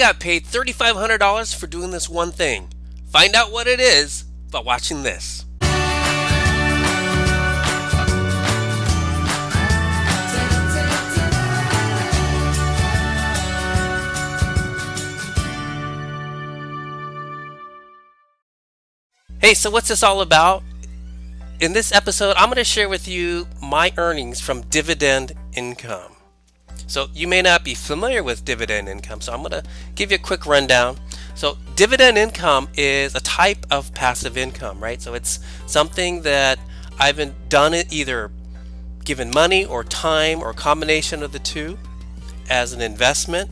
got paid $3,500 for doing this one thing. Find out what it is by watching this. Hey, so what's this all about? In this episode, I'm going to share with you my earnings from dividend income. So you may not be familiar with dividend income, so I'm going to give you a quick rundown. So dividend income is a type of passive income, right? So it's something that I've done it either given money or time or a combination of the two as an investment.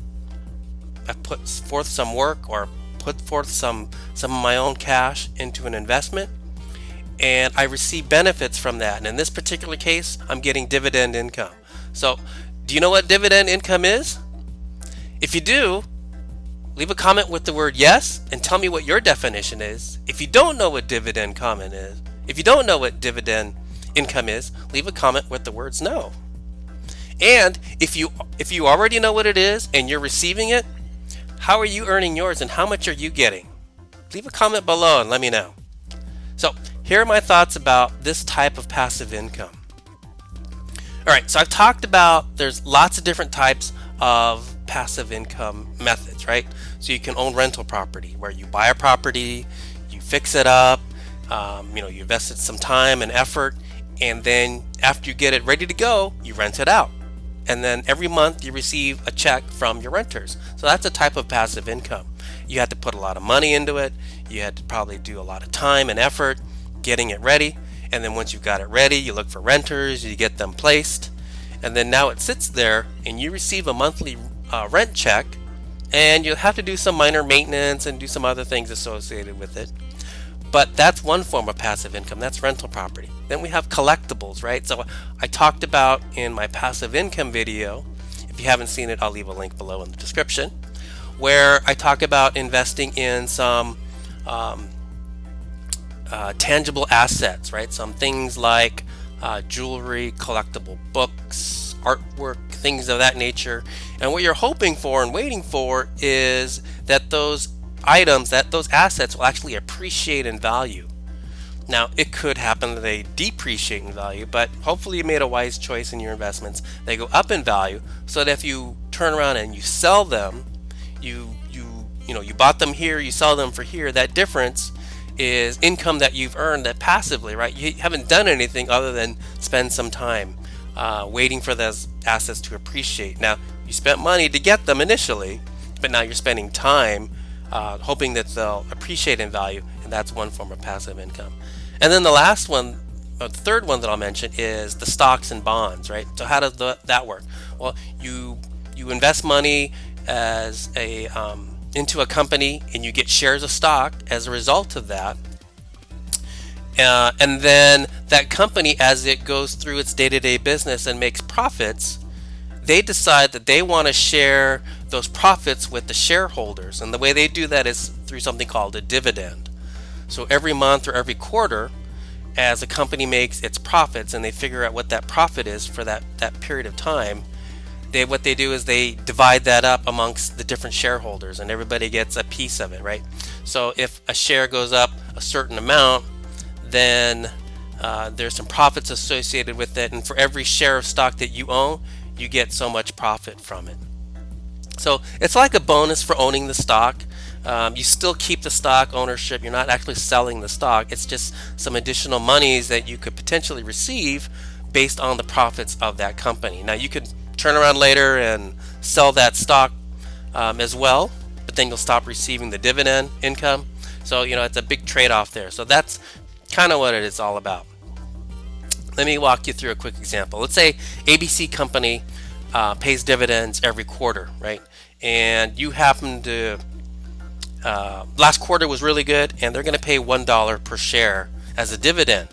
I put forth some work or put forth some of my own cash into an investment, and I receive benefits from that. And in this particular case, I'm getting dividend income. So do you know what dividend income is? If you do, leave a comment with the word yes and tell me what your definition is. If you don't know what dividend income is, leave a comment with the words no. And if you already know what it is and you're receiving it, how are you earning yours and how much are you getting? Leave a comment below and let me know. So here are my thoughts about this type of passive income. Alright, so I've talked about there's lots of different types of passive income methods, right? So you can own rental property where you buy a property, you fix it up, you invested some time and effort, and then after you get it ready to go, you rent it out. And then every month you receive a check from your renters. So that's a type of passive income. You had to put a lot of money into it. You had to probably do a lot of time and effort getting it ready. And then once you've got it ready, you look for renters, you get them placed. And then now it sits there and you receive a monthly rent check, and you'll have to do some minor maintenance and do some other things associated with it. But that's one form of passive income. That's rental property. Then we have collectibles, right? So I talked about in my passive income video, if you haven't seen it, I'll leave a link below in the description, where I talk about investing in some tangible assets, right? Some things like jewelry, collectible books, artwork, things of that nature. And what you're hoping for and waiting for is that those items, that those assets will actually appreciate in value. Now, it could happen that they depreciate in value, but hopefully you made a wise choice in your investments. They go up in value so that if you turn around and you sell them, you bought them here, you sell them for here, that difference is income that you've earned that passively, right? You haven't done anything other than spend some time waiting for those assets to appreciate. Now, you spent money to get them initially, but now you're spending time hoping that they'll appreciate in value, and that's one form of passive income. And then the last one, the third one that I'll mention is the stocks and bonds, right? So how does that work? Well, you invest money as into a company, and you get shares of stock as a result of that. And then that company, as it goes through its day-to-day business and makes profits, they decide that they want to share those profits with the shareholders. And the way they do that is through something called a dividend. So every month or every quarter, as a company makes its profits and they figure out what that profit is for that period of time, what they do is they divide that up amongst the different shareholders, and everybody gets a piece of it, right? So if a share goes up a certain amount, then there's some profits associated with it, and for every share of stock that you own, you get so much profit from it. So it's like a bonus for owning the stock. You still keep the stock ownership. You're not actually selling the stock. It's just some additional monies that you could potentially receive based on the profits of that company. Now, you could turn around later and sell that stock as well, but then you'll stop receiving the dividend income. So it's a big trade-off there. So that's kind of what it is all about. Let me walk you through a quick example. Let's say ABC company pays dividends every quarter, right? And you happen to last quarter was really good, and they're going to pay $1 per share as a dividend.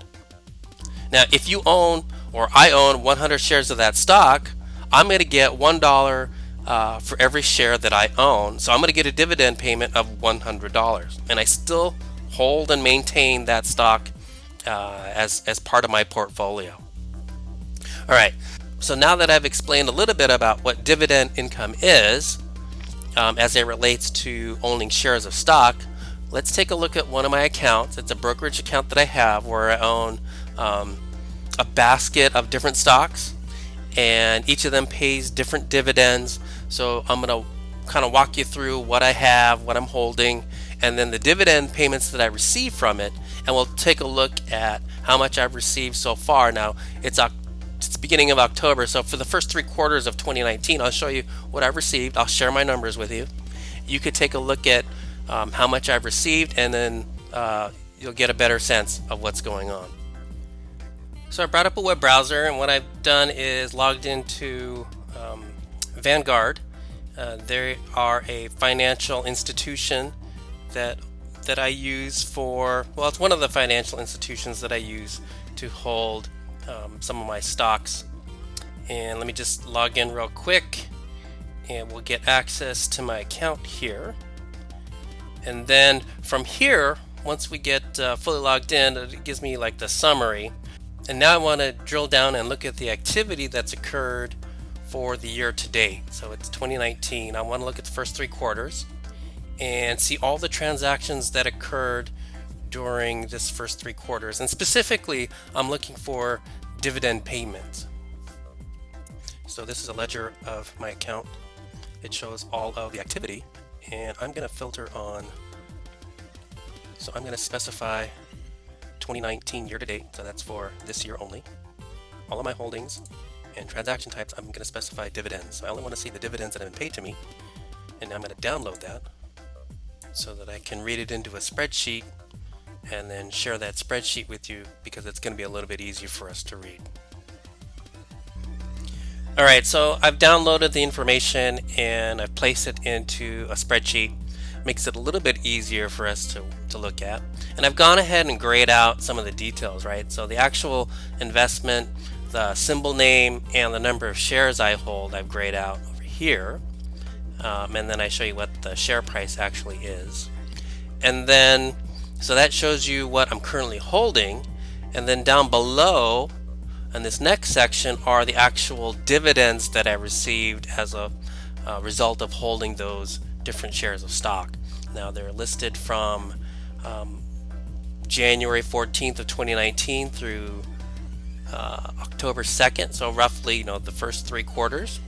Now, if you own, or I own 100 shares of that stock, I'm going to get $1 for every share that I own. So I'm going to get a dividend payment of $100, and I still hold and maintain that stock as part of my portfolio. All right, so now that I've explained a little bit about what dividend income is, as it relates to owning shares of stock, let's take a look at one of my accounts. It's a brokerage account that I have where I own a basket of different stocks, and each of them pays different dividends. So I'm going to kind of walk you through what I have, what I'm holding, and then the dividend payments that I receive from it, and we'll take a look at how much I've received so far. Now it's the beginning of October, so for the first 3 quarters of 2019, I'll show you what I've received. I'll share my numbers with you. You could take a look at how much I've received, and then you'll get a better sense of what's going on. So I brought up a web browser, and what I've done is logged into Vanguard. They are a financial institution that I use for, well, it's one of the financial institutions that I use to hold some of my stocks. And let me just log in real quick, and we'll get access to my account here. And then from here, once we get fully logged in, it gives me like the summary. And now I want to drill down and look at the activity that's occurred for the year to date. So it's 2019. I want to look at the first 3 quarters and see all the transactions that occurred during this first 3 quarters. And specifically, I'm looking for dividend payments. So this is a ledger of my account. It shows all of the activity, and I'm going to filter on, so I'm going to specify 2019 year to date, so that's for this year only. All of my holdings and transaction types, I'm going to specify dividends. So I only want to see the dividends that have been paid to me, and I'm going to download that so that I can read it into a spreadsheet and then share that spreadsheet with you, because it's going to be a little bit easier for us to read. Alright, so I've downloaded the information and I've placed it into a spreadsheet. Makes it a little bit easier for us to look at. And I've gone ahead and grayed out some of the details, right? So the actual investment, the symbol name, and the number of shares I hold, I've grayed out over here. And then I show you what the share price actually is. And then, so that shows you what I'm currently holding. And then down below, in this next section, are the actual dividends that I received as a result of holding those different shares of stock. Now they're listed from January 14th of 2019 through October 2nd, so roughly, the first 3 quarters.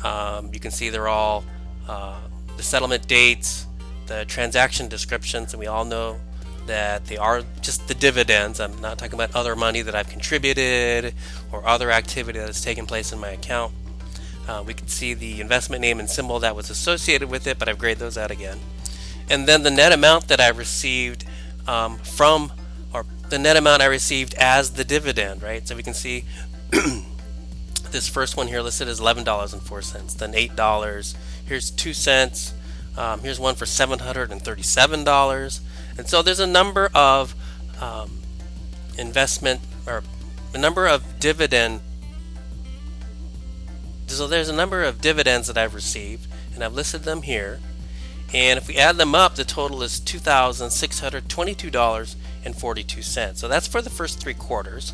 You can see they're all the settlement dates, the transaction descriptions, and we all know that they are just the dividends. I'm not talking about other money that I've contributed or other activity that has taken place in my account. We can see the investment name and symbol that was associated with it, but I've grayed those out again. And then the net amount that I received the net amount I received as the dividend, right? So we can see this first one here listed as $11.04, then $8. Here's 2 cents. Here's one for $737. And so there's a number of investment, or a number of dividend. So there's a number of dividends that I've received, and I've listed them here. And if we add them up, the total is $2,622.42. So that's for the first 3 quarters.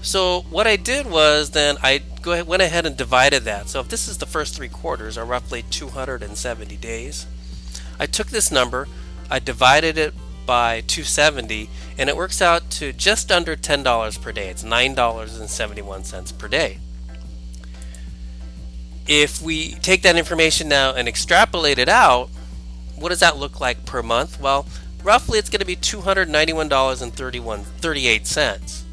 So what I did was then I went ahead and divided that. So if this is the first 3 quarters, or roughly 270 days, I took this number, I divided it by 270, and it works out to just under $10 per day. It's $9.71 per day. If we take that information now and extrapolate it out, what does that look like per month? Well, roughly it's going to be $291.38.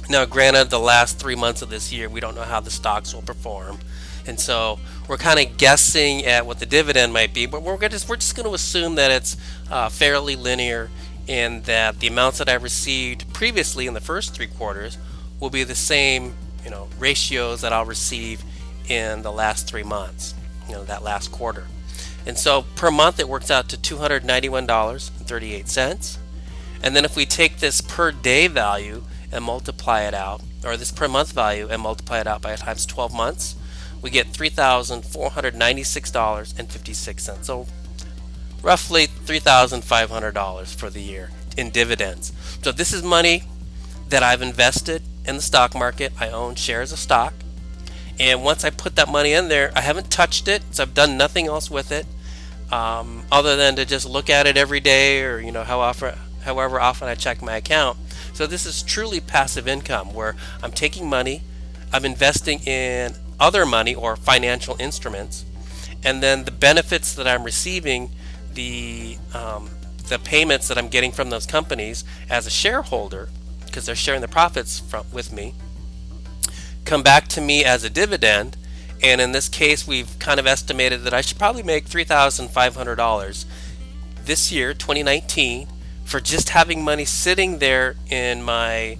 Now, granted, the last 3 months of this year, we don't know how the stocks will perform, and so we're kind of guessing at what the dividend might be, but we're just going to assume that it's fairly linear, and that the amounts that I received previously in the first 3 quarters will be the same, ratios that I'll receive in the last 3 months, that last quarter. And so per month it works out to $291.38. And then if we take this per day value and multiply it out, or this per month value and multiply it out by times 12 months, we get $3,496.56. So roughly $3,500 for the year in dividends. So this is money that I've invested in the stock market. I own shares of stock, And once I put that money in there, I haven't touched it, so I've done nothing else with it, other than to just look at it every day, or however often I check my account. So this is truly passive income, where I'm taking money, I'm investing in other money or financial instruments, and then the benefits that I'm receiving, the payments that I'm getting from those companies as a shareholder, because they're sharing the profits with me, come back to me as a dividend. And in this case, we've kind of estimated that I should probably make $3,500 this year, 2019, for just having money sitting there in my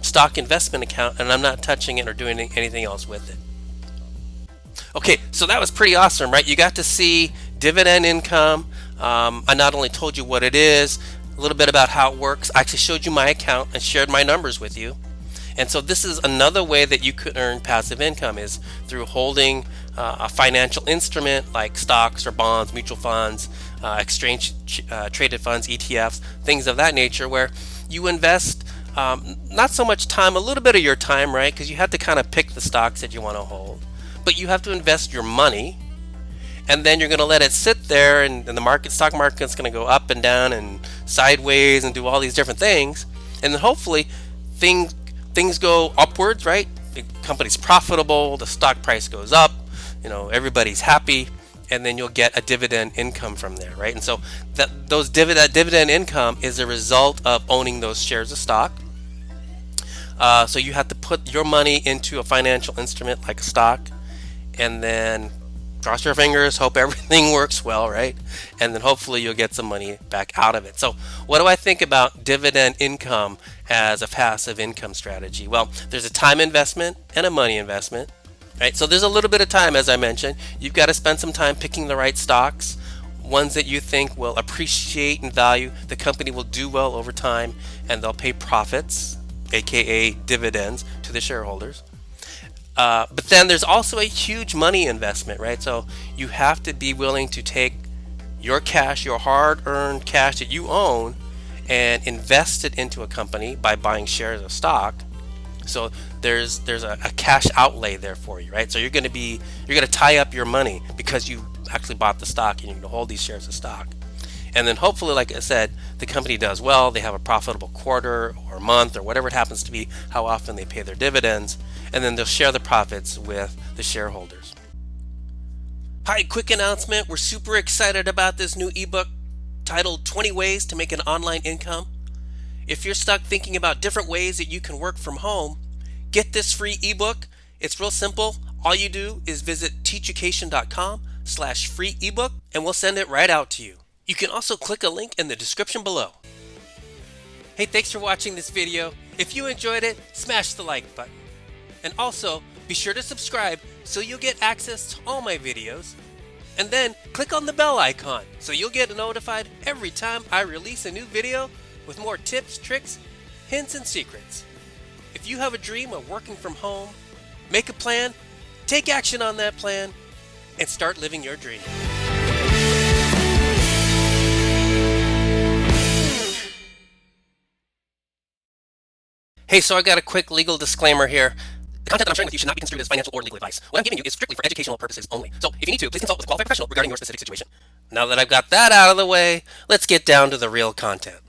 stock investment account, and I'm not touching it or doing anything else with it. Okay, so that was pretty awesome, right? You got to see dividend income. I not only told you what it is, a little bit about how it works, I actually showed you my account and shared my numbers with you. And so this is another way that you could earn passive income, is through holding a financial instrument like stocks or bonds, mutual funds, exchange traded funds, ETFs, things of that nature, where you invest not so much time, a little bit of your time, right? Because you have to kind of pick the stocks that you want to hold, but you have to invest your money, and then you're going to let it sit there, and the stock market's going to go up and down and sideways and do all these different things, and then hopefully things go upwards, right? The company's profitable, the stock price goes up, everybody's happy, and then you'll get a dividend income from there, right? And so that dividend income is a result of owning those shares of stock. So you have to put your money into a financial instrument like a stock, and then cross your fingers, hope everything works well, right? And then hopefully you'll get some money back out of it. So what do I think about dividend income as a passive income strategy? Well, there's a time investment and a money investment, right? So there's a little bit of time, as I mentioned. You've got to spend some time picking the right stocks, ones that you think will appreciate in value. The company will do well over time, and they'll pay profits, aka dividends, to the shareholders. But then there's also a huge money investment, right? So you have to be willing to take your cash, your hard-earned cash that you own, and invest it into a company by buying shares of stock. So there's a cash outlay there for you, right? So you're going to tie up your money because you actually bought the stock, and you're going to hold these shares of stock. And then hopefully, like I said, the company does well, they have a profitable quarter or month or whatever it happens to be, how often they pay their dividends, and then they'll share the profits with the shareholders. Hi, quick announcement. We're super excited about this new ebook titled 20 Ways to Make an Online Income. If you're stuck thinking about different ways that you can work from home, get this free ebook. It's real simple. All you do is visit TEACHucation.com/free ebook, and we'll send it right out to you. You can also click a link in the description below. Hey, thanks for watching this video. If you enjoyed it, smash the like button. And also, be sure to subscribe so you'll get access to all my videos. And then click on the bell icon so you'll get notified every time I release a new video with more tips, tricks, hints, and secrets. If you have a dream of working from home, make a plan, take action on that plan, and start living your dream. Hey, so I got a quick legal disclaimer here. The content that I'm sharing with you should not be construed as financial or legal advice. What I'm giving you is strictly for educational purposes only. So if you need to, please consult with a qualified professional regarding your specific situation. Now that I've got that out of the way, let's get down to the real content.